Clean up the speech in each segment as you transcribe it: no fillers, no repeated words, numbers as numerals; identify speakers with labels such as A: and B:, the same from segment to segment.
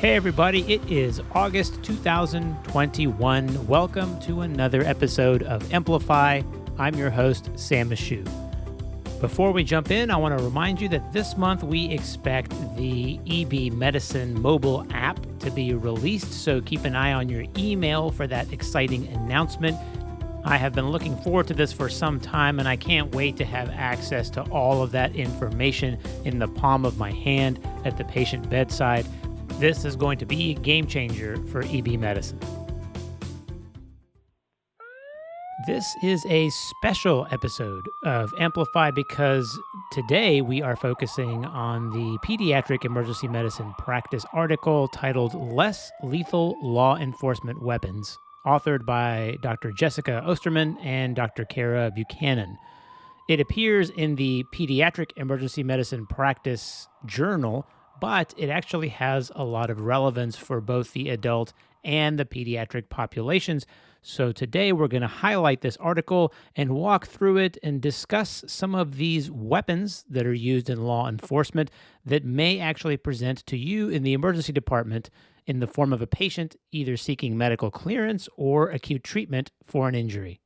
A: Hey everybody, it is August 2021. Welcome to another episode of EMplify. I'm your host, Sam Ashoo. Before we jump in, I want to remind you that this month we expect the EB Medicine mobile app to be released, so keep an eye on your email for that exciting announcement. I have been looking forward to this for some time, and I can't wait to have access to all of that information in the palm of my hand at the patient bedside. This is going to be a game changer for EB medicine. This is a special episode of EMplify because today we are focusing on the Pediatric Emergency Medicine Practice article titled Less Lethal Law Enforcement Weapons, authored by Dr. Jessica Osterman and Dr. Kara Buchanan. It appears in the Pediatric Emergency Medicine Practice journal, but it actually has a lot of relevance for both the adult and the pediatric populations. So today we're going to highlight this article and walk through it and discuss some of these weapons that are used in law enforcement that may actually present to you in the emergency department in the form of a patient either seeking medical clearance or acute treatment for an injury.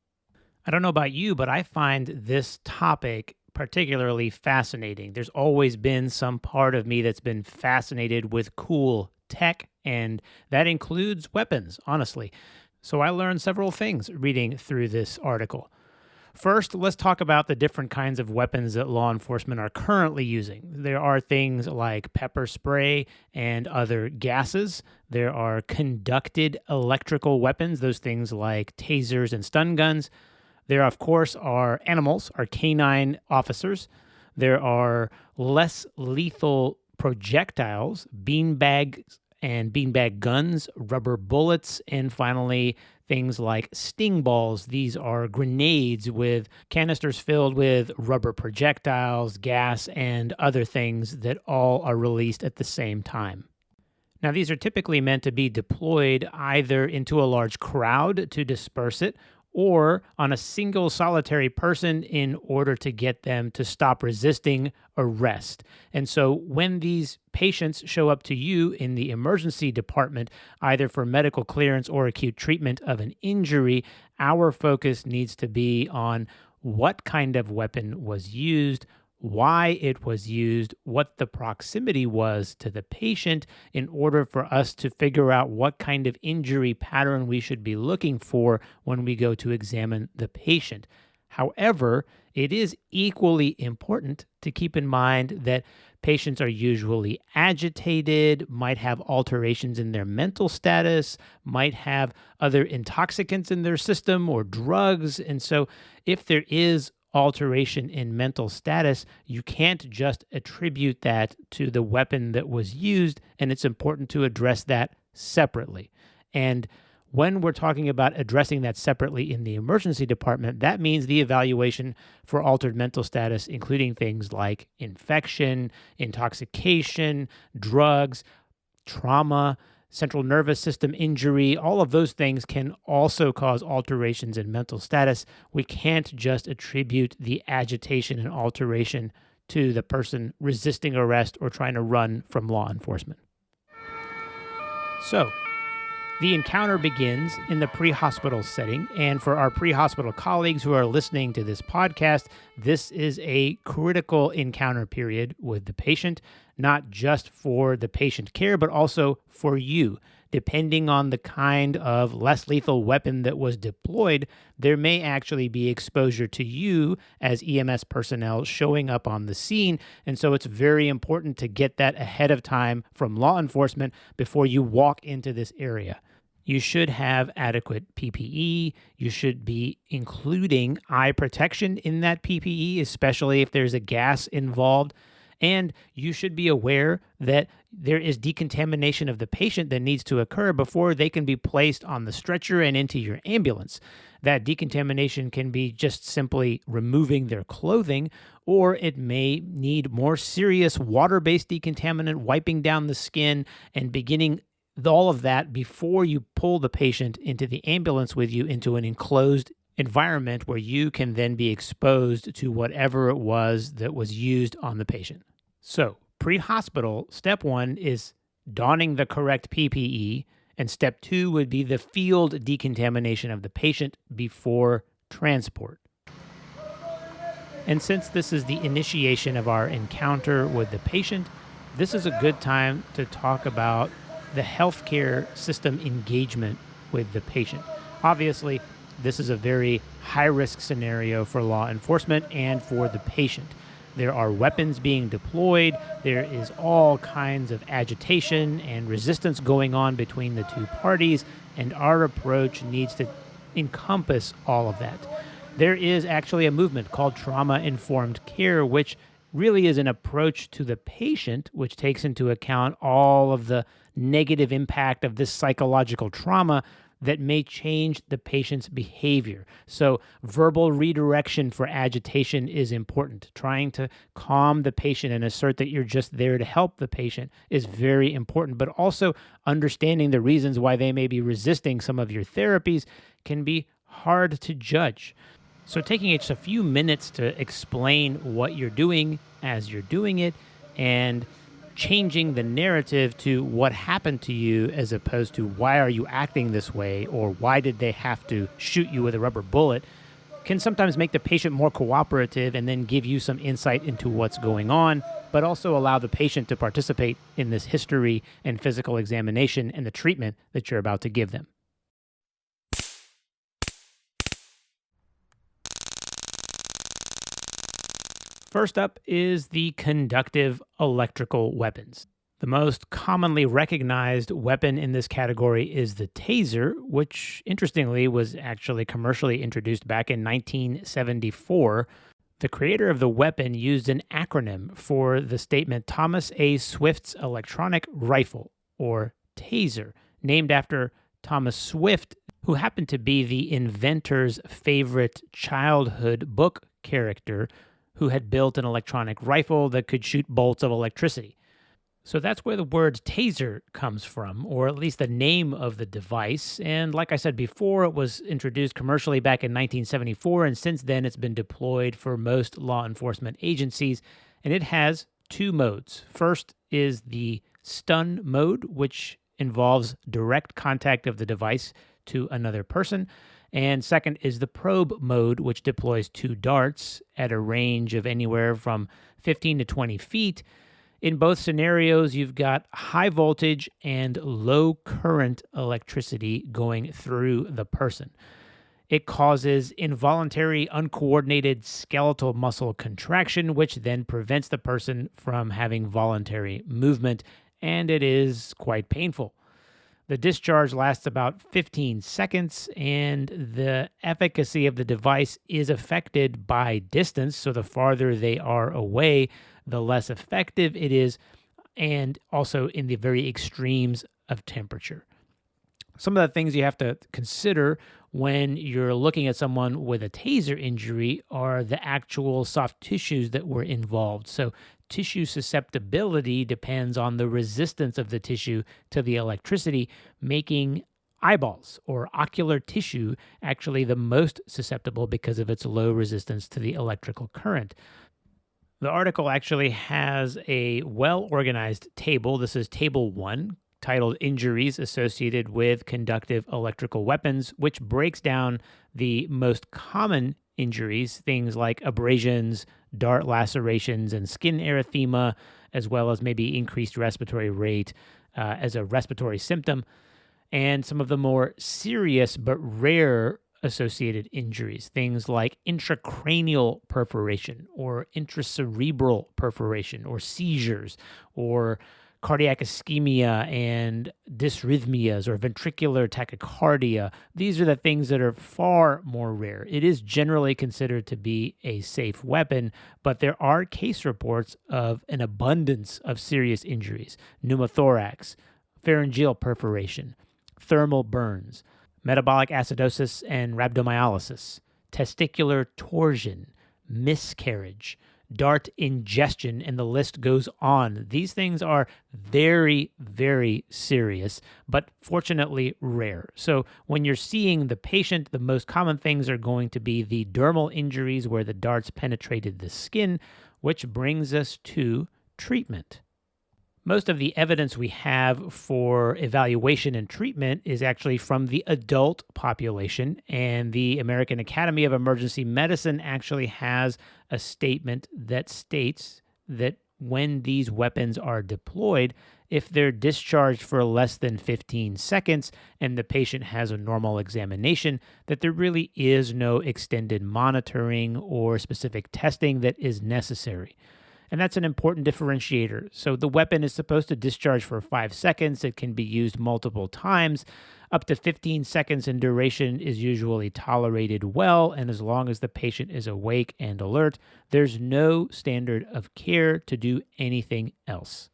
A: I don't know about you, but I find this topic particularly fascinating. There's always been some part of me that's been fascinated with cool tech, and that includes weapons, honestly. So I learned several things reading through this article. First, let's talk about the different kinds of weapons that law enforcement are currently using. There are things like pepper spray and other gases. There are conducted electrical weapons, those things like tasers and stun guns. There, of course, are animals, are canine officers. There are less lethal projectiles, beanbags and beanbag guns, rubber bullets, and finally, things like sting balls. These are grenades with canisters filled with rubber projectiles, gas, and other things that all are released at the same time. Now, these are typically meant to be deployed either into a large crowd to disperse it or on a single solitary person in order to get them to stop resisting arrest. And so when these patients show up to you in the emergency department, either for medical clearance or acute treatment of an injury, our focus needs to be on what kind of weapon was used, why it was used, what the proximity was to the patient in order for us to figure out what kind of injury pattern we should be looking for when we go to examine the patient. However, it is equally important to keep in mind that patients are usually agitated, might have alterations in their mental status, might have other intoxicants in their system or drugs. And so if there is alteration in mental status, you can't just attribute that to the weapon that was used, and it's important to address that separately. And when we're talking about addressing that separately in the emergency department, that means the evaluation for altered mental status, including things like infection, intoxication, drugs, trauma, central nervous system injury. All of those things can also cause alterations in mental status. We can't just attribute the agitation and alteration to the person resisting arrest or trying to run from law enforcement. So, the encounter begins in the pre-hospital setting, and for our pre-hospital colleagues who are listening to this podcast, this is a critical encounter period with the patient, not just for the patient care, but also for you. Depending on the kind of less lethal weapon that was deployed, there may actually be exposure to you as EMS personnel showing up on the scene, and so it's very important to get that ahead of time from law enforcement before you walk into this area. You should have adequate PPE. You should be including eye protection in that PPE, especially if there's a gas involved. And you should be aware that there is decontamination of the patient that needs to occur before they can be placed on the stretcher and into your ambulance. That decontamination can be just simply removing their clothing, or it may need more serious water-based decontaminant, wiping down the skin and beginning all of that before you pull the patient into the ambulance with you into an enclosed environment where you can then be exposed to whatever it was that was used on the patient. So, pre-hospital, step one is donning the correct PPE, and step 2 would be the field decontamination of the patient before transport. And since this is the initiation of our encounter with the patient, this is a good time to talk about the healthcare system engagement with the patient. Obviously, this is a very high-risk scenario for law enforcement and for the patient. There are weapons being deployed. There is all kinds of agitation and resistance going on between the two parties, and our approach needs to encompass all of that. There is actually a movement called trauma-informed care, which really is an approach to the patient, which takes into account all of the negative impact of this psychological trauma that may change the patient's behavior. So verbal redirection for agitation is important. Trying to calm the patient and assert that you're just there to help the patient is very important, but also understanding the reasons why they may be resisting some of your therapies can be hard to judge. So taking just a few minutes to explain what you're doing as you're doing it and changing the narrative to what happened to you as opposed to why are you acting this way or why did they have to shoot you with a rubber bullet can sometimes make the patient more cooperative and then give you some insight into what's going on, but also allow the patient to participate in this history and physical examination and the treatment that you're about to give them. First up is the conductive electrical weapons. The most commonly recognized weapon in this category is the taser, which interestingly was actually commercially introduced back in 1974. The creator of the weapon used an acronym for the statement Thomas A. Swift's electronic rifle, or taser, named after Thomas Swift, who happened to be the inventor's favorite childhood book character, who had built an electronic rifle that could shoot bolts of electricity. So that's where the word taser comes from, or at least the name of the device. And like I said before, it was introduced commercially back in 1974, and since then it's been deployed for most law enforcement agencies, and it has two modes. First is the stun mode, which involves direct contact of the device to another person. And second is the probe mode, which deploys two darts at a range of anywhere from 15 to 20 feet. In both scenarios, you've got high voltage and low current electricity going through the person. It causes involuntary, uncoordinated skeletal muscle contraction, which then prevents the person from having voluntary movement, and it is quite painful. The discharge lasts about 15 seconds, and the efficacy of the device is affected by distance. So the farther they are away, the less effective it is, and also in the very extremes of temperature. Some of the things you have to consider when you're looking at someone with a taser injury are the actual soft tissues that were involved. So tissue susceptibility depends on the resistance of the tissue to the electricity, making eyeballs or ocular tissue actually the most susceptible because of its low resistance to the electrical current. The article actually has a well-organized table. This is Table 1, titled Injuries Associated with Conductive Electrical Weapons, which breaks down the most common injuries, things like abrasions, dart lacerations, and skin erythema, as well as maybe increased respiratory rate as a respiratory symptom, and some of the more serious but rare associated injuries, things like intracranial perforation or intracerebral perforation or seizures or cardiac ischemia and dysrhythmias or ventricular tachycardia. These are the things that are far more rare. It is generally considered to be a safe weapon, but there are case reports of an abundance of serious injuries: pneumothorax, pharyngeal perforation, thermal burns, metabolic acidosis and rhabdomyolysis, testicular torsion, miscarriage, dart ingestion, and the list goes on. These things are very, very serious, but fortunately rare. So when you're seeing the patient, the most common things are going to be the dermal injuries where the darts penetrated the skin, which brings us to treatment. Most of the evidence we have for evaluation and treatment is actually from the adult population, and the American Academy of Emergency Medicine actually has a statement that states that when these weapons are deployed, if they're discharged for less than 15 seconds and the patient has a normal examination, that there really is no extended monitoring or specific testing that is necessary. And that's an important differentiator. So the weapon is supposed to discharge for 5 seconds. It can be used multiple times. Up to 15 seconds in duration is usually tolerated well. And as long as the patient is awake and alert, there's no standard of care to do anything else.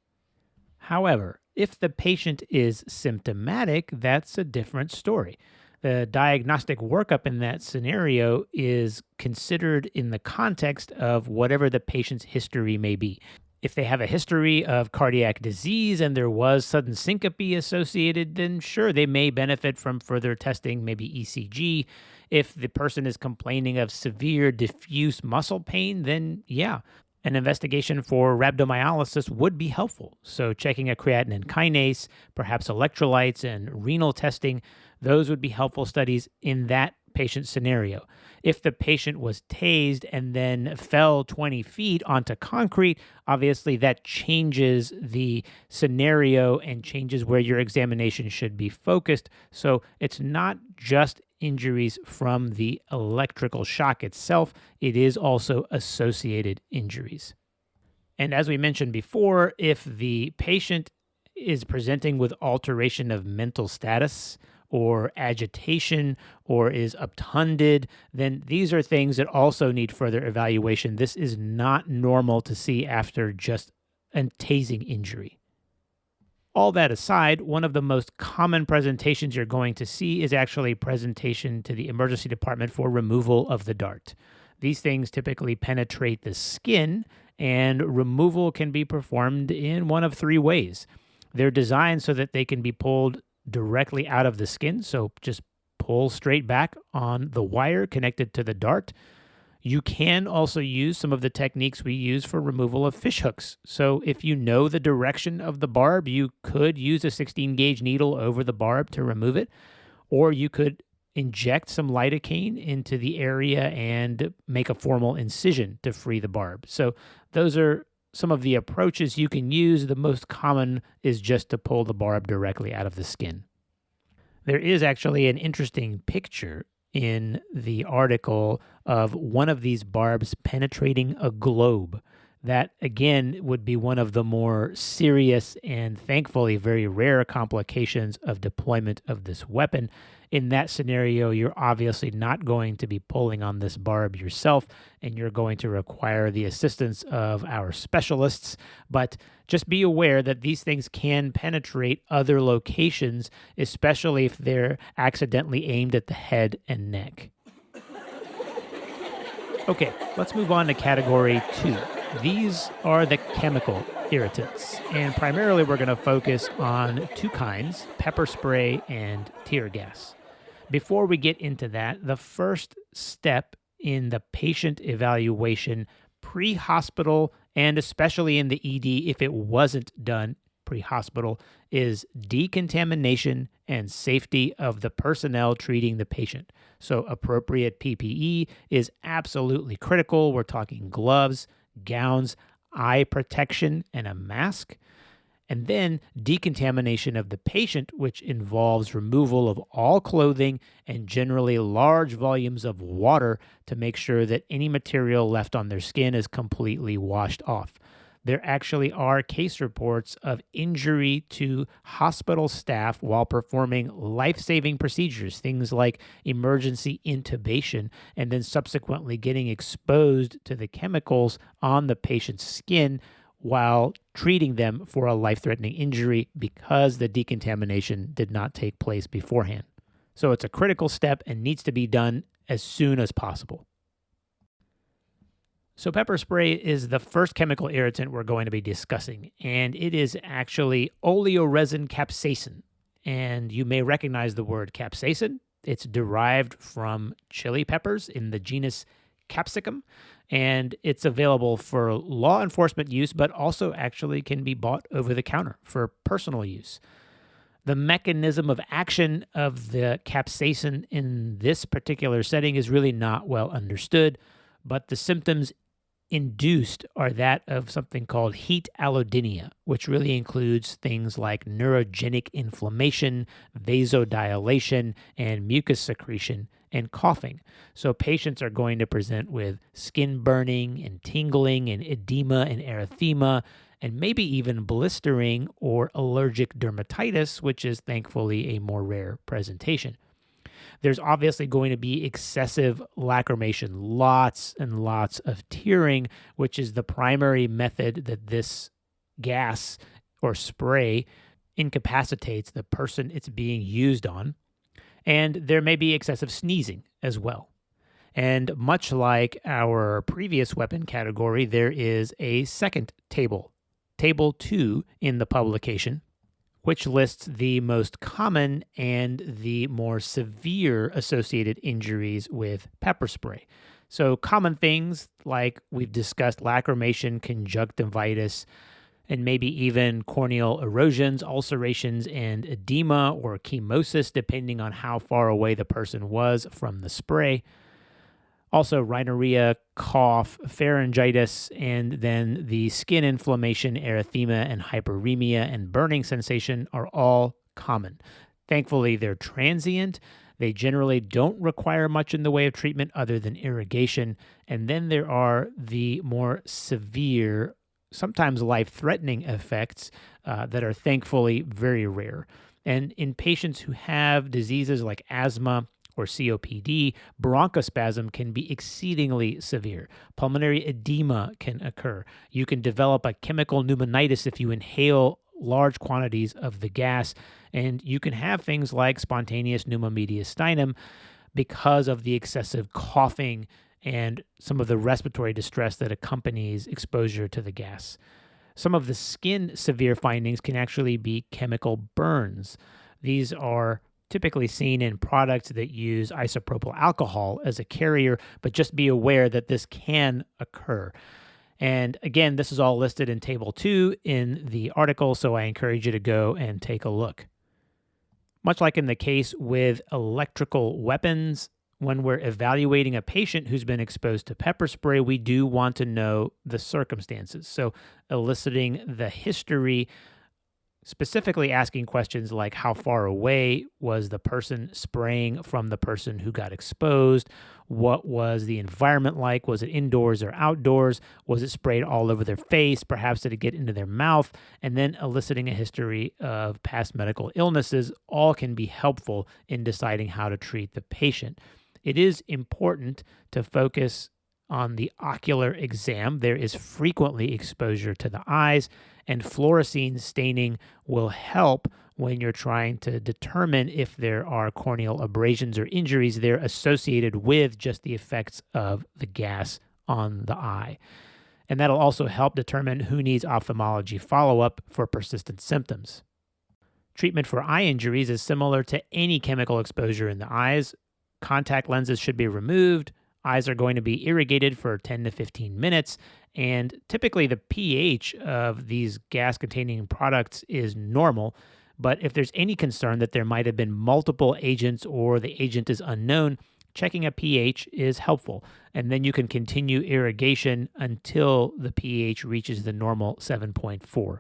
A: However, if the patient is symptomatic, that's a different story. The diagnostic workup in that scenario is considered in the context of whatever the patient's history may be. If they have a history of cardiac disease and there was sudden syncope associated, then sure, they may benefit from further testing, maybe ECG. If the person is complaining of severe diffuse muscle pain, then yeah, an investigation for rhabdomyolysis would be helpful. So checking a creatinine kinase, perhaps electrolytes and renal testing, those would be helpful studies in that patient scenario. If the patient was tased and then fell 20 feet onto concrete, obviously that changes the scenario and changes where your examination should be focused. So it's not just injuries from the electrical shock itself, it is also associated injuries. And as we mentioned before, if the patient is presenting with alteration of mental status or agitation or is obtunded, then these are things that also need further evaluation. This is not normal to see after just a tasing injury. All that aside, one of the most common presentations you're going to see is actually presentation to the emergency department for removal of the dart. These things typically penetrate the skin, and removal can be performed in one of 3 ways. They're designed so that they can be pulled directly out of the skin, so just pull straight back on the wire connected to the dart. You can also use some of the techniques we use for removal of fish hooks. So if you know the direction of the barb, you could use a 16-gauge needle over the barb to remove it, or you could inject some lidocaine into the area and make a formal incision to free the barb. So those are some of the approaches you can use. The most common is just to pull the barb directly out of the skin. There is actually an interesting picture in the article of one of these barbs penetrating a globe. That, again, would be one of the more serious and thankfully very rare complications of deployment of this weapon. In that scenario, you're obviously not going to be pulling on this barb yourself, and you're going to require the assistance of our specialists. But just be aware that these things can penetrate other locations, especially if they're accidentally aimed at the head and neck. Okay, let's move on to category 2. These are the chemical irritants, and primarily we're going to focus on 2 kinds, pepper spray and tear gas. Before we get into that, the first step in the patient evaluation pre-hospital, and especially in the ED if it wasn't done pre-hospital, is decontamination and safety of the personnel treating the patient. So appropriate PPE is absolutely critical. We're talking gloves, gowns, eye protection, and a mask. And then decontamination of the patient, which involves removal of all clothing and generally large volumes of water to make sure that any material left on their skin is completely washed off. There actually are case reports of injury to hospital staff while performing life-saving procedures, things like emergency intubation, and then subsequently getting exposed to the chemicals on the patient's skin while treating them for a life-threatening injury because the decontamination did not take place beforehand. So it's a critical step and needs to be done as soon as possible. So pepper spray is the first chemical irritant we're going to be discussing, and it is actually oleoresin capsaicin. And you may recognize the word capsaicin. It's derived from chili peppers in the genus capsicum, and it's available for law enforcement use, but also actually can be bought over the counter for personal use. The mechanism of action of the capsaicin in this particular setting is really not well understood, but the symptoms induced are that of something called heat allodynia, which really includes things like neurogenic inflammation, vasodilation, and mucus secretion, and coughing. So patients are going to present with skin burning and tingling and edema and erythema, and maybe even blistering or allergic dermatitis, which is thankfully a more rare presentation. There's obviously going to be excessive lacrimation, lots and lots of tearing, which is the primary method that this gas or spray incapacitates the person it's being used on. And there may be excessive sneezing as well. And much like our previous weapon category, there is a second table, Table 2 in the publication, which lists the most common and the more severe associated injuries with pepper spray. So common things like we've discussed lacrimation, conjunctivitis, and maybe even corneal erosions, ulcerations, and edema or chemosis, depending on how far away the person was from the spray. Also rhinorrhea, cough, pharyngitis, and then the skin inflammation, erythema, and hyperemia and burning sensation are all common. Thankfully, they're transient. They generally don't require much in the way of treatment other than irrigation. And then there are the more severe, sometimes life-threatening effects that are thankfully very rare. And in patients who have diseases like asthma or COPD, bronchospasm can be exceedingly severe. Pulmonary edema can occur. You can develop a chemical pneumonitis if you inhale large quantities of the gas, and you can have things like spontaneous pneumomediastinum because of the excessive coughing and some of the respiratory distress that accompanies exposure to the gas. Some of the skin severe findings can actually be chemical burns. These are typically seen in products that use isopropyl alcohol as a carrier, but just be aware that this can occur. And again, this is all listed in Table 2 in the article, so I encourage you to go and take a look. Much like in the case with electrical weapons, when we're evaluating a patient who's been exposed to pepper spray, we do want to know the circumstances. So eliciting the history, specifically asking questions like how far away was the person spraying from the person who got exposed? What was the environment like? Was it indoors or outdoors? Was it sprayed all over their face? Perhaps did it get into their mouth? And then eliciting a history of past medical illnesses all can be helpful in deciding how to treat the patient. It is important to focus on the ocular exam. There is frequently exposure to the eyes, and fluorescein staining will help when you're trying to determine if there are corneal abrasions or injuries there associated with just the effects of the gas on the eye. And that'll also help determine who needs ophthalmology follow-up for persistent symptoms. Treatment for eye injuries is similar to any chemical exposure in the eyes. Contact lenses should be removed. Eyes are going to be irrigated for 10 to 15 minutes, and typically the pH of these gas-containing products is normal, but if there's any concern that there might have been multiple agents or the agent is unknown, checking a pH is helpful, and then you can continue irrigation until the pH reaches the normal 7.4.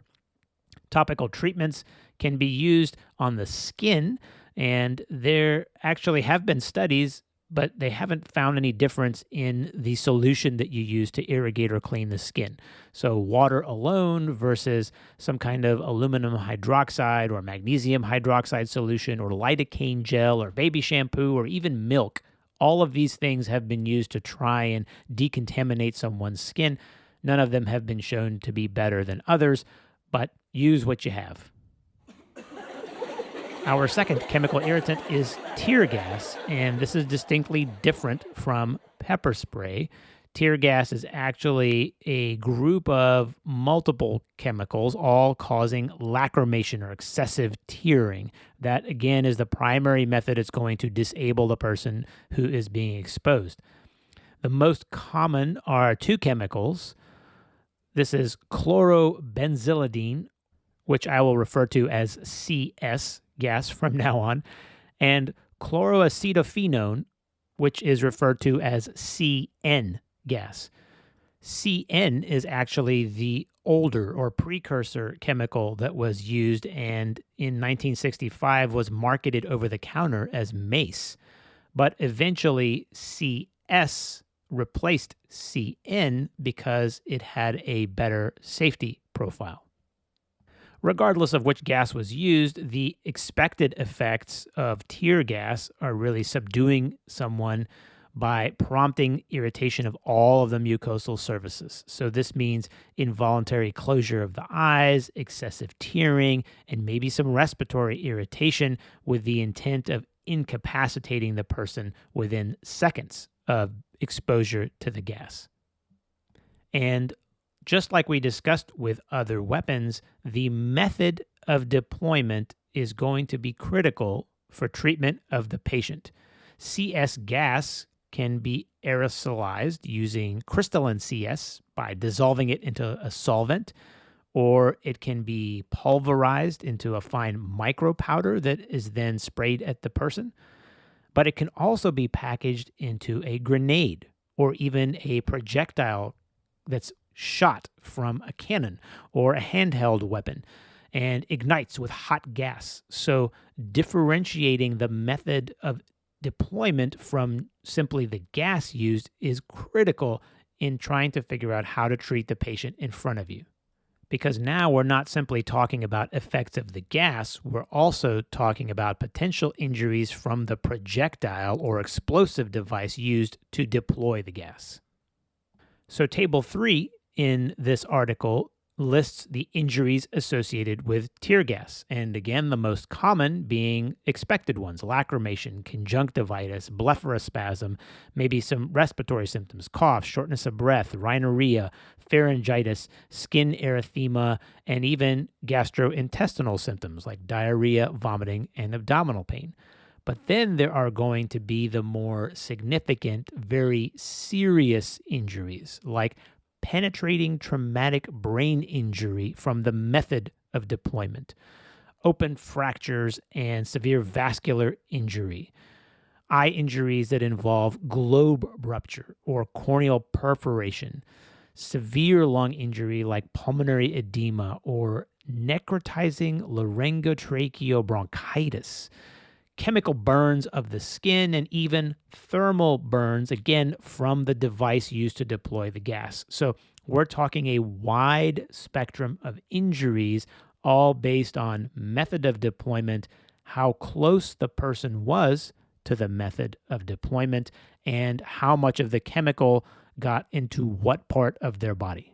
A: Topical treatments can be used on the skin, and there actually have been studies, but they haven't found any difference in the solution that you use to irrigate or clean the skin. So water alone versus some kind of aluminum hydroxide or magnesium hydroxide solution or lidocaine gel or baby shampoo or even milk. All of these things have been used to try and decontaminate someone's skin. None of them have been shown to be better than others, but use what you have. Our second chemical irritant is tear gas, and this is distinctly different from pepper spray. Tear gas is actually a group of multiple chemicals, all causing lacrimation or excessive tearing. That, again, is the primary method it's going to disable the person who is being exposed. The most common are two chemicals. This is chlorobenzylidine, which I will refer to as CS gas from now on, and chloroacetophenone, which is referred to as CN gas. CN is actually the older or precursor chemical that was used and in 1965 was marketed over the counter as mace. But eventually CS replaced CN because it had a better safety profile. Regardless of which gas was used, the expected effects of tear gas are really subduing someone by prompting irritation of all of the mucosal surfaces. So this means involuntary closure of the eyes, excessive tearing, and maybe some respiratory irritation with the intent of incapacitating the person within seconds of exposure to the gas. And just like we discussed with other weapons, the method of deployment is going to be critical for treatment of the patient. CS gas can be aerosolized using crystalline CS by dissolving it into a solvent, or it can be pulverized into a fine micropowder that is then sprayed at the person. But it can also be packaged into a grenade or even a projectile that's shot from a cannon or a handheld weapon and ignites with hot gas. So differentiating the method of deployment from simply the gas used is critical in trying to figure out how to treat the patient in front of you. Because now we're not simply talking about effects of the gas, we're also talking about potential injuries from the projectile or explosive device used to deploy the gas. So Table 3 in this article lists the injuries associated with tear gas, and again, the most common being expected ones: lacrimation, conjunctivitis, blepharospasm, maybe some respiratory symptoms, cough, shortness of breath, rhinorrhea, pharyngitis, skin erythema, and even gastrointestinal symptoms like diarrhea, vomiting, and abdominal pain. But then there are going to be the more significant, very serious injuries like penetrating traumatic brain injury from the method of deployment, open fractures and severe vascular injury, eye injuries that involve globe rupture or corneal perforation, severe lung injury like pulmonary edema or necrotizing laryngotracheal bronchitis, chemical burns of the skin, and even thermal burns, again, from the device used to deploy the gas. So we're talking a wide spectrum of injuries, all based on method of deployment, how close the person was to the method of deployment, and how much of the chemical got into what part of their body.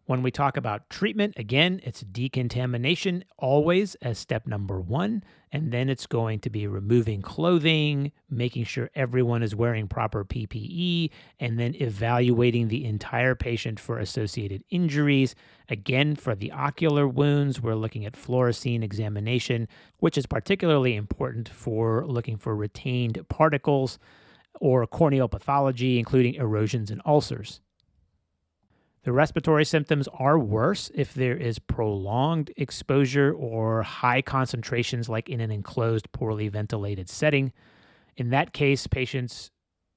A: When we talk about treatment, again, it's decontamination always as step number one, and then it's going to be removing clothing, making sure everyone is wearing proper PPE, and then evaluating the entire patient for associated injuries. Again, for the ocular wounds, we're looking at fluorescein examination, which is particularly important for looking for retained particles or corneal pathology, including erosions and ulcers. The respiratory symptoms are worse if there is prolonged exposure or high concentrations, like in an enclosed, poorly ventilated setting. In that case, patients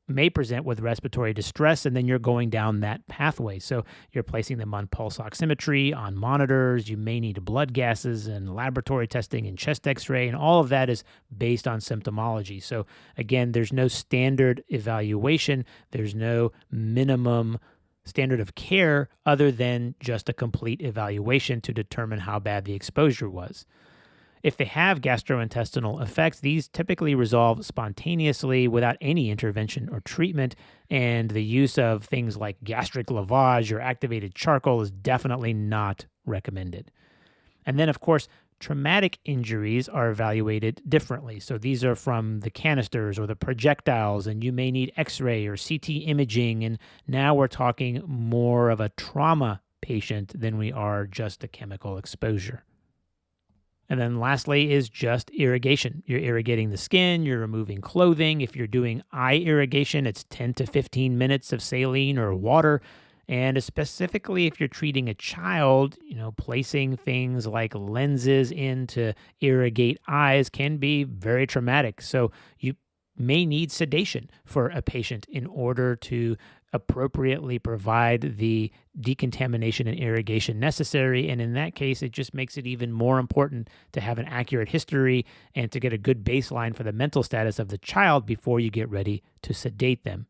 A: may present with respiratory distress, and then you're going down that pathway. So you're placing them on pulse oximetry, on monitors. You may need blood gases and laboratory testing and chest x-ray, and all of that is based on symptomology. So again, there's no standard evaluation. There's no minimum standard of care other than just a complete evaluation to determine how bad the exposure was. If they have gastrointestinal effects, these typically resolve spontaneously without any intervention or treatment, and the use of things like gastric lavage or activated charcoal is definitely not recommended. And then, of course, traumatic injuries are evaluated differently. So these are from the canisters or the projectiles, and you may need X-ray or CT imaging. And now we're talking more of a trauma patient than we are just a chemical exposure. And then lastly is just irrigation. You're irrigating the skin, you're removing clothing. If you're doing eye irrigation, it's 10 to 15 minutes of saline or water. And specifically if you're treating a child, placing things like lenses in to irrigate eyes can be very traumatic. So you may need sedation for a patient in order to appropriately provide the decontamination and irrigation necessary. And in that case, it just makes it even more important to have an accurate history and to get a good baseline for the mental status of the child before you get ready to sedate them.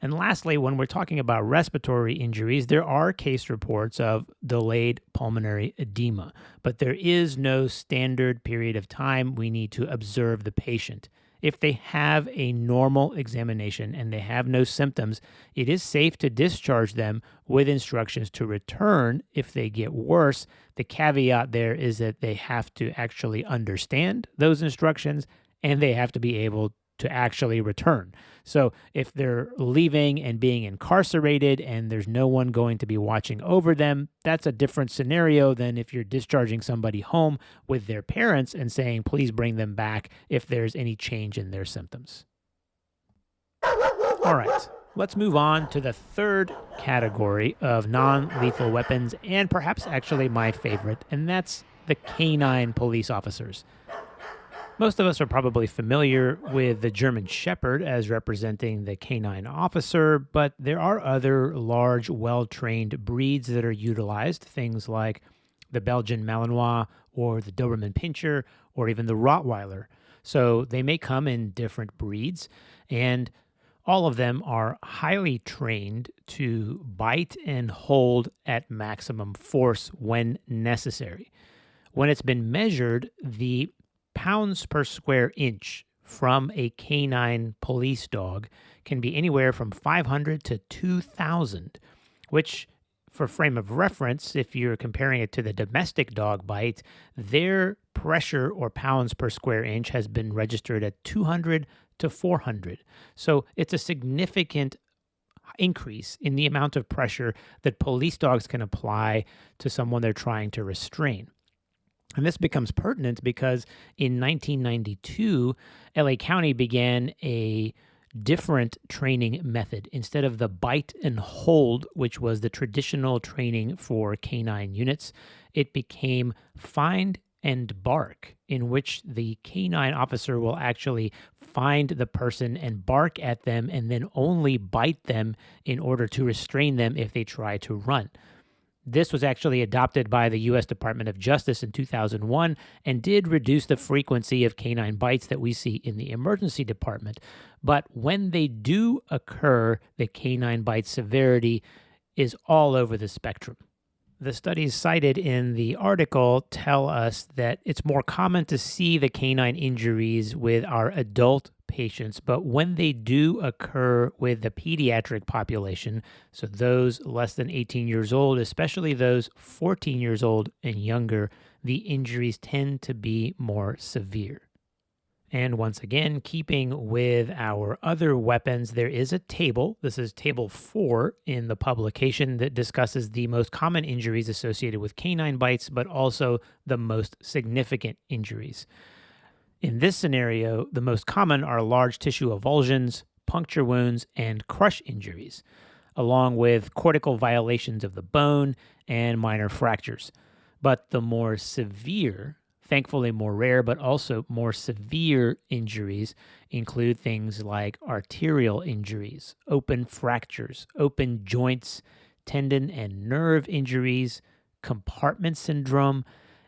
A: And lastly, when we're talking about respiratory injuries, there are case reports of delayed pulmonary edema, but there is no standard period of time we need to observe the patient. If they have a normal examination and they have no symptoms, it is safe to discharge them with instructions to return if they get worse. The caveat there is that they have to actually understand those instructions and they have to be able to actually return. So if they're leaving and being incarcerated and there's no one going to be watching over them, that's a different scenario than if you're discharging somebody home with their parents and saying, please bring them back if there's any change in their symptoms. All right, let's move on to the third category of non-lethal weapons, and perhaps actually my favorite, and that's the canine police officers. Most of us are probably familiar with the German Shepherd as representing the canine officer, but there are other large, well-trained breeds that are utilized, things like the Belgian Malinois or the Doberman Pinscher or even the Rottweiler. So they may come in different breeds, and all of them are highly trained to bite and hold at maximum force when necessary. When it's been measured, the pounds per square inch from a canine police dog can be anywhere from 500 to 2,000, which, for frame of reference, if you're comparing it to the domestic dog bite, their pressure or pounds per square inch has been registered at 200 to 400. So it's a significant increase in the amount of pressure that police dogs can apply to someone they're trying to restrain. And this becomes pertinent because in 1992, LA County began a different training method. Instead of the bite and hold, which was the traditional training for canine units, it became find and bark, in which the canine officer will actually find the person and bark at them and then only bite them in order to restrain them if they try to run. This was actually adopted by the U.S. Department of Justice in 2001 and did reduce the frequency of canine bites that we see in the emergency department. But when they do occur, the canine bite severity is all over the spectrum. The studies cited in the article tell us that it's more common to see the canine injuries with our adult patients, but when they do occur with the pediatric population, so those less than 18 years old, especially those 14 years old and younger, the injuries tend to be more severe. And once again, keeping with our other weapons, there is a table. This is table 4 in the publication that discusses the most common injuries associated with canine bites, but also the most significant injuries. In this scenario, the most common are large tissue avulsions, puncture wounds, and crush injuries, along with cortical violations of the bone and minor fractures. But the more severe, thankfully more rare, but also more severe injuries include things like arterial injuries, open fractures, open joints, tendon and nerve injuries, compartment syndrome,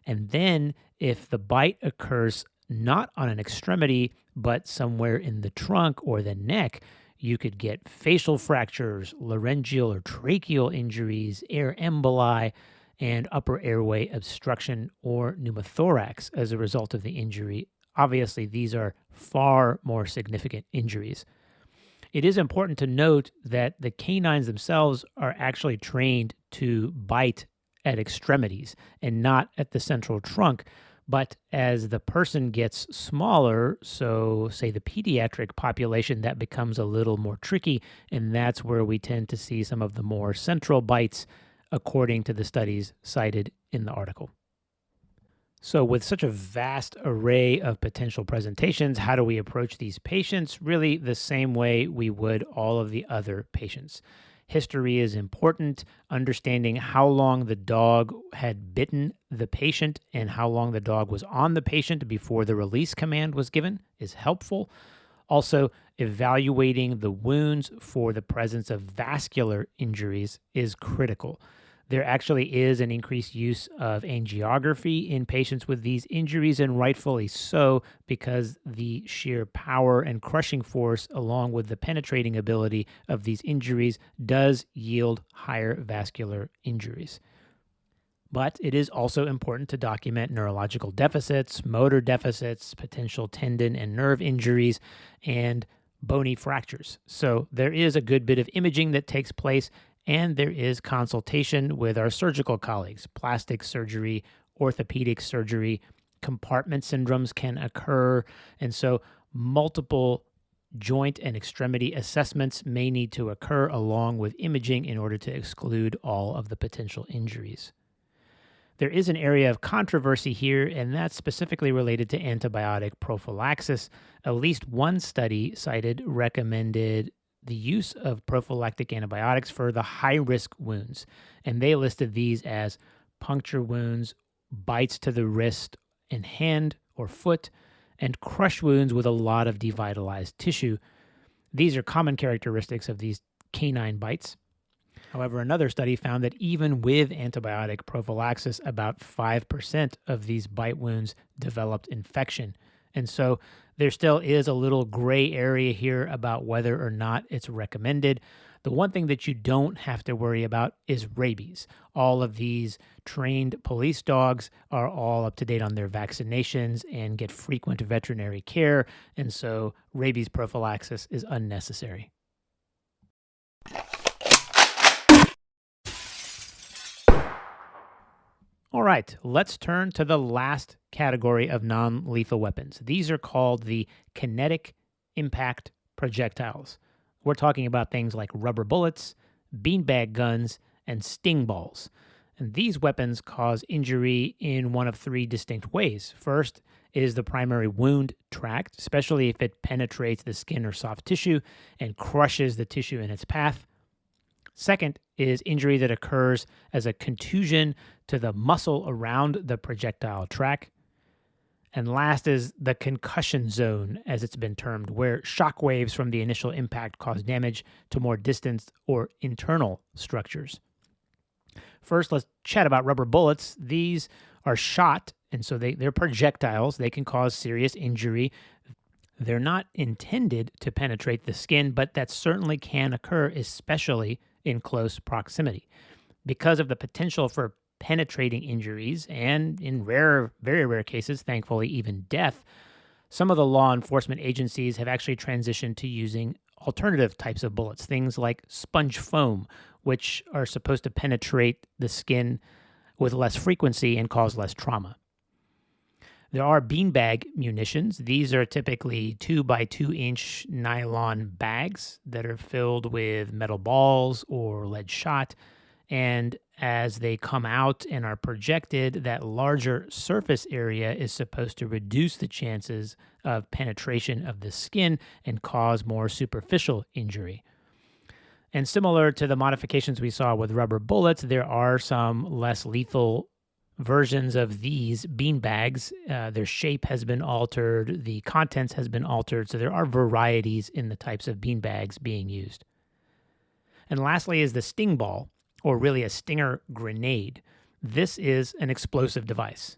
A: and then if the bite occurs not on an extremity, but somewhere in the trunk or the neck, you could get facial fractures, laryngeal or tracheal injuries, air emboli, and upper airway obstruction or pneumothorax as a result of the injury. Obviously, these are far more significant injuries. It is important to note that the canines themselves are actually trained to bite at extremities and not at the central trunk. But as the person gets smaller, so say the pediatric population, that becomes a little more tricky, and that's where we tend to see some of the more central bites according to the studies cited in the article. So, with such a vast array of potential presentations, how do we approach these patients? Really, the same way we would all of the other patients. History is important. Understanding how long the dog had bitten the patient and how long the dog was on the patient before the release command was given is helpful. Also, evaluating the wounds for the presence of vascular injuries is critical. There actually is an increased use of angiography in patients with these injuries, and rightfully so, because the sheer power and crushing force, along with the penetrating ability of these injuries, does yield higher vascular injuries. But it is also important to document neurological deficits, motor deficits, potential tendon and nerve injuries, and bony fractures. So there is a good bit of imaging that takes place, and there is consultation with our surgical colleagues. Plastic surgery, orthopedic surgery, compartment syndromes can occur, and so multiple joint and extremity assessments may need to occur along with imaging in order to exclude all of the potential injuries. There is an area of controversy here, and that's specifically related to antibiotic prophylaxis. At least one study cited recommended the use of prophylactic antibiotics for the high-risk wounds, and they listed these as puncture wounds, bites to the wrist and hand or foot, and crush wounds with a lot of devitalized tissue. These are common characteristics of these canine bites. However, another study found that even with antibiotic prophylaxis, about 5% of these bite wounds developed infection. And so there still is a little gray area here about whether or not it's recommended. The one thing that you don't have to worry about is rabies. All of these trained police dogs are all up to date on their vaccinations and get frequent veterinary care. And so rabies prophylaxis is unnecessary. All right, let's turn to the last category of non-lethal weapons. These are called the kinetic impact projectiles. We're talking about things like rubber bullets, beanbag guns, and sting balls. And these weapons cause injury in one of three distinct ways. First is the primary wound tract, especially if it penetrates the skin or soft tissue and crushes the tissue in its path. Second is injury that occurs as a contusion to the muscle around the projectile track. And last is the concussion zone, as it's been termed, where shock waves from the initial impact cause damage to more distant or internal structures. First, let's chat about rubber bullets. These are shot, and so they're projectiles. They can cause serious injury. They're not intended to penetrate the skin, but that certainly can occur, especially in close proximity. Because of the potential for penetrating injuries and in rare, very rare cases, thankfully, even death, some of the law enforcement agencies have actually transitioned to using alternative types of bullets, things like sponge foam, which are supposed to penetrate the skin with less frequency and cause less trauma. There are beanbag munitions. These are typically 2 by 2 inch nylon bags that are filled with metal balls or lead shot. And as they come out and are projected, that larger surface area is supposed to reduce the chances of penetration of the skin and cause more superficial injury. And similar to the modifications we saw with rubber bullets, there are some less lethal versions of these beanbags. Their shape has been altered, the contents has been altered, so there are varieties in the types of beanbags being used. And lastly is the sting ball, or really a stinger grenade. This is an explosive device.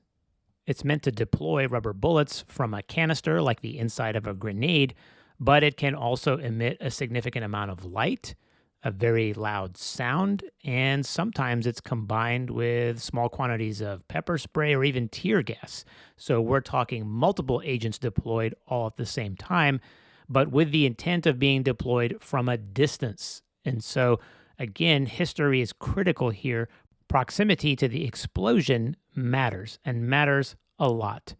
A: It's meant to deploy rubber bullets from a canister like the inside of a grenade, but it can also emit a significant amount of light, a very loud sound, and sometimes it's combined with small quantities of pepper spray or even tear gas. So we're talking multiple agents deployed all at the same time, but with the intent of being deployed from a distance. And so, again, history is critical here. Proximity to the explosion matters, and matters a lot.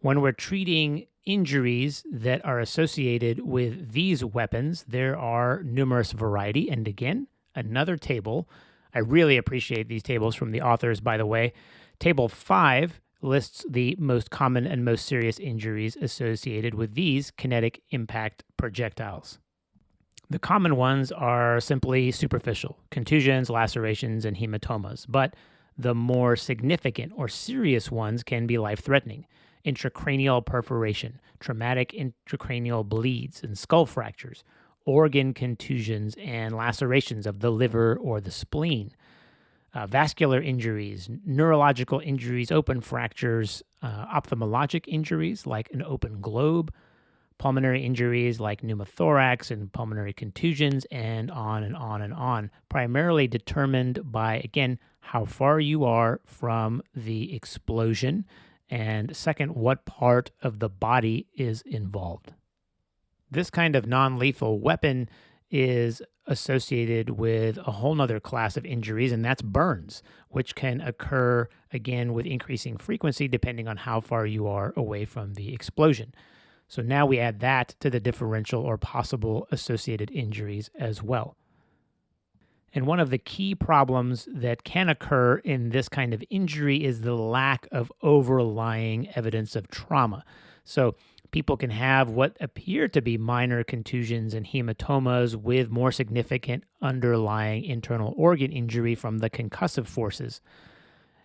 A: When we're treating injuries that are associated with these weapons, there are numerous variety. And again, another table. I really appreciate these tables from the authors, by the way. Table 5 lists the most common and most serious injuries associated with these kinetic impact projectiles. The common ones are simply superficial, contusions, lacerations, and hematomas, but the more significant or serious ones can be life-threatening. Intracranial perforation, traumatic intracranial bleeds and skull fractures, organ contusions and lacerations of the liver or the spleen, vascular injuries, neurological injuries, open fractures, ophthalmologic injuries like an open globe, pulmonary injuries like pneumothorax and pulmonary contusions, and on and on and on, primarily determined by, again, how far you are from the explosion, and second, what part of the body is involved. This kind of non-lethal weapon is associated with a whole nother class of injuries, and that's burns, which can occur, again, with increasing frequency depending on how far you are away from the explosion. So now we add that to the differential or possible associated injuries as well. And one of the key problems that can occur in this kind of injury is the lack of overlying evidence of trauma. So people can have what appear to be minor contusions and hematomas with more significant underlying internal organ injury from the concussive forces.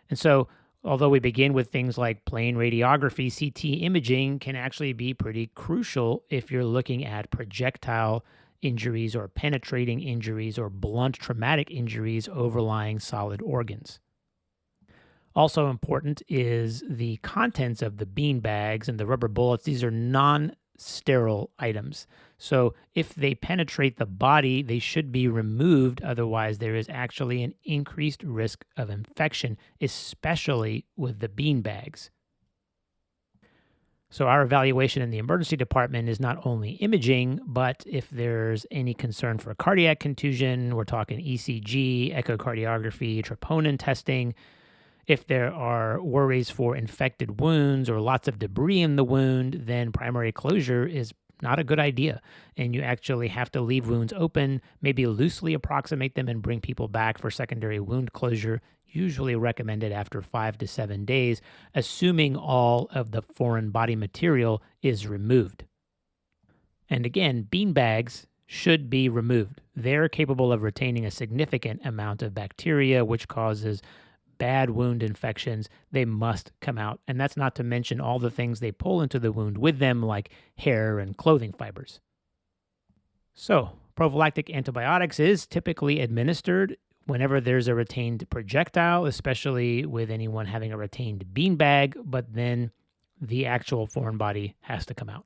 A: And so, although we begin with things like plain radiography, CT imaging can actually be pretty crucial if you're looking at projectile injuries or penetrating injuries or blunt traumatic injuries overlying solid organs. Also important is the contents of the bean bags and the rubber bullets. These are non-sterile items. So if they penetrate the body, they should be removed. Otherwise, there is actually an increased risk of infection, especially with the bean bags. So our evaluation in the emergency department is not only imaging, but if there's any concern for cardiac contusion, we're talking ECG, echocardiography, troponin testing. If there are worries for infected wounds or lots of debris in the wound, then primary closure is not a good idea. And you actually have to leave wounds open, maybe loosely approximate them and bring people back for secondary wound closure, usually recommended after 5 to 7 days, assuming all of the foreign body material is removed. And again, bean bags should be removed. They're capable of retaining a significant amount of bacteria, which causes bad wound infections. They must come out. And that's not to mention all the things they pull into the wound with them, like hair and clothing fibers. So, prophylactic antibiotics is typically administered whenever there's a retained projectile, especially with anyone having a retained beanbag, but then the actual foreign body has to come out.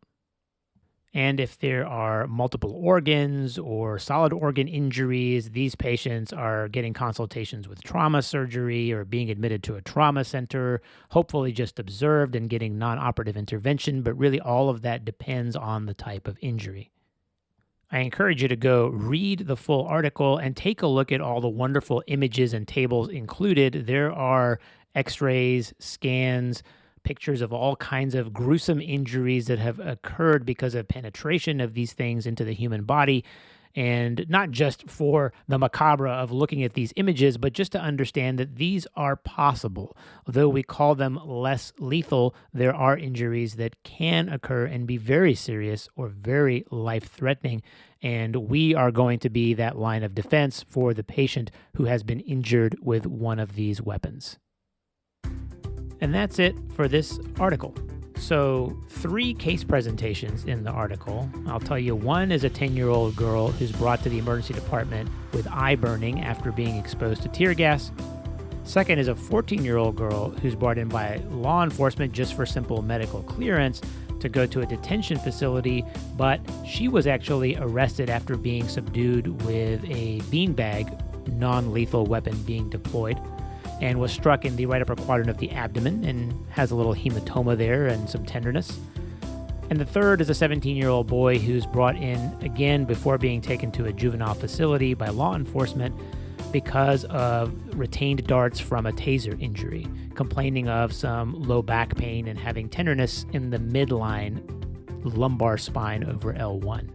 A: And if there are multiple organs or solid organ injuries, these patients are getting consultations with trauma surgery or being admitted to a trauma center, hopefully just observed and getting non-operative intervention, but really all of that depends on the type of injury. I encourage you to go read the full article and take a look at all the wonderful images and tables included. There are x-rays, scans, pictures of all kinds of gruesome injuries that have occurred because of penetration of these things into the human body. And not just for the macabre of looking at these images, but just to understand that these are possible. Although we call them less lethal, there are injuries that can occur and be very serious or very life-threatening. And we are going to be that line of defense for the patient who has been injured with one of these weapons. And that's it for this article. So 3 case presentations in the article. I'll tell you, one is a 10-year-old girl who's brought to the emergency department with eye burning after being exposed to tear gas. Second is a 14-year-old girl who's brought in by law enforcement just for simple medical clearance to go to a detention facility, but she was actually arrested after being subdued with a beanbag non-lethal weapon being deployed, and was struck in the right upper quadrant of the abdomen and has a little hematoma there and some tenderness. And the third is a 17-year-old boy who's brought in again before being taken to a juvenile facility by law enforcement because of retained darts from a taser injury, complaining of some low back pain and having tenderness in the midline lumbar spine over L1.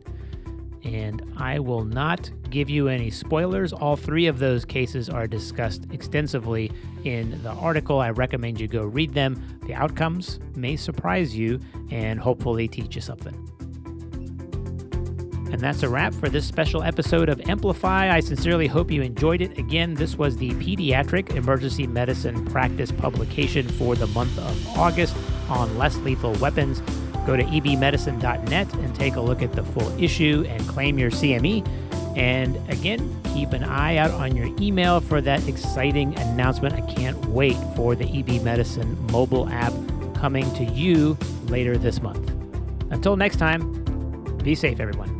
A: and I will not give you any spoilers. All three of those cases are discussed extensively in the article. I recommend you go read them. The outcomes may surprise you and hopefully teach you something. And that's a wrap for this special episode of EMplify. I sincerely hope you enjoyed it. Again, this was the Pediatric Emergency Medicine Practice publication for the month of August on less lethal weapons. Go to ebmedicine.net and take a look at the full issue and claim your CME. And again, keep an eye out on your email for that exciting announcement. I can't wait for the EB Medicine mobile app coming to you later this month. Until next time, be safe, everyone.